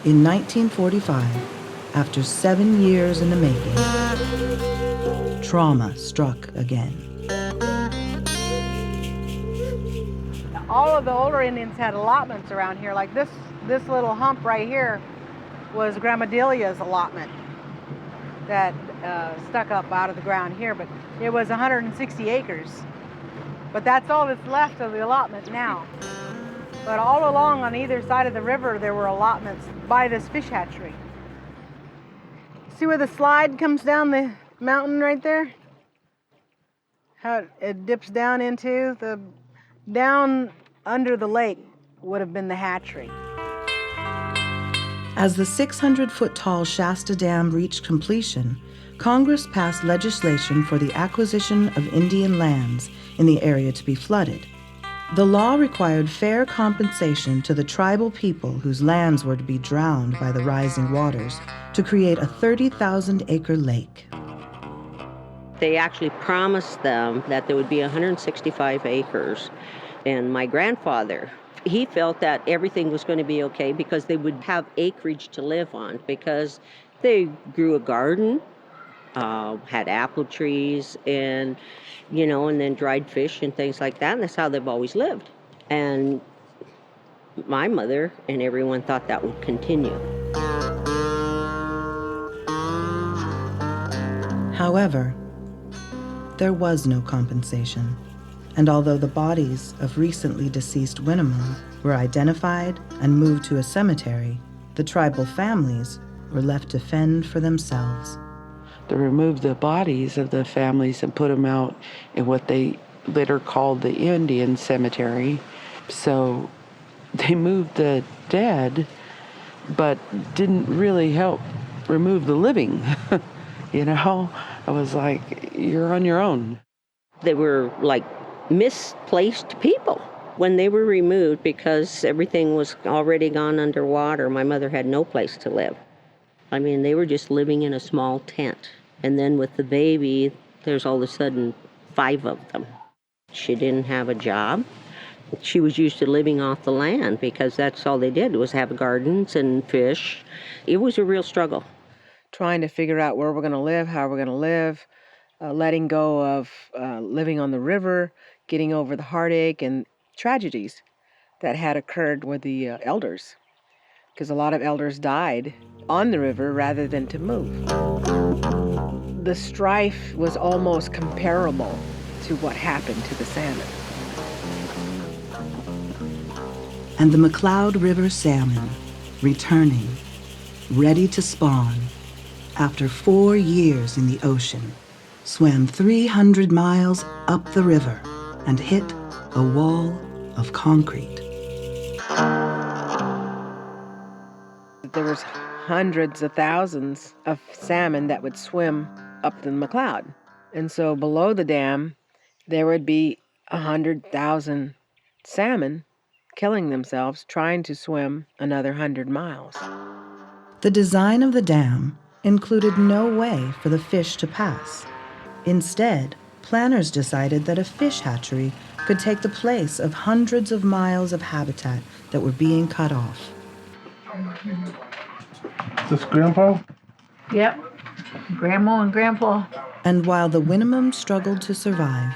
In 1945, after 7 years in the making, trauma struck again. All of the older Indians had allotments around here. Like this little hump right here was Grandma Delia's allotment that stuck up out of the ground here, but it was 160 acres. But that's all that's left of the allotment now. But all along on either side of the river, there were allotments by this fish hatchery. See where the slide comes down the mountain right there? How it dips down into the, down under the lake would have been the hatchery. As the 600-foot-tall Shasta Dam reached completion, Congress passed legislation for the acquisition of Indian lands in the area to be flooded. The law required fair compensation to the tribal people whose lands were to be drowned by the rising waters to create a 30,000-acre lake. They actually promised them that there would be 165 acres. And my grandfather, he felt that everything was going to be okay because they would have acreage to live on because they grew a garden, had apple trees, and, and then dried fish and things like that. And that's how they've always lived. And my mother and everyone thought that would continue. However, there was no compensation. And although the bodies of recently deceased Winnemem were identified and moved to a cemetery, the tribal families were left to fend for themselves. They removed the bodies of the families and put them out in what they later called the Indian cemetery. So they moved the dead, but didn't really help remove the living. I was like, you're on your own. They were like misplaced people when they were removed because everything was already gone underwater. My mother had no place to live. I mean, they were just living in a small tent. And then with the baby, there's all of a sudden 5 of them. She didn't have a job. She was used to living off the land because that's all they did was have gardens and fish. It was a real struggle. Trying to figure out where we're going to live, how we're going to live, letting go of living on the river, getting over the heartache and tragedies that had occurred with the elders. Because a lot of elders died on the river rather than to move. The strife was almost comparable to what happened to the salmon. And the McCloud River salmon, returning, ready to spawn, after 4 years in the ocean, swam 300 miles up the river and hit a wall of concrete. There was hundreds of thousands of salmon that would swim up the McCloud. And so below the dam, there would be 100,000 salmon killing themselves trying to swim another 100 miles. The design of the dam included no way for the fish to pass. Instead, planners decided that a fish hatchery could take the place of hundreds of miles of habitat that were being cut off. Is this Grandpa? Yep, Grandma and Grandpa. And while the Winnemem struggled to survive,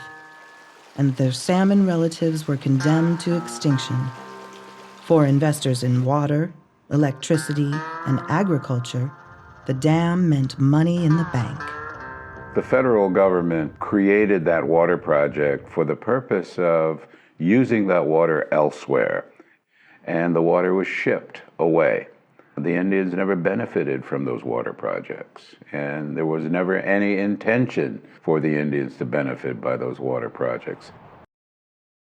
and their salmon relatives were condemned to extinction, for investors in water, electricity, and agriculture, the dam meant money in the bank. The federal government created that water project for the purpose of using that water elsewhere, and the water was shipped away. The Indians never benefited from those water projects, and there was never any intention for the Indians to benefit by those water projects.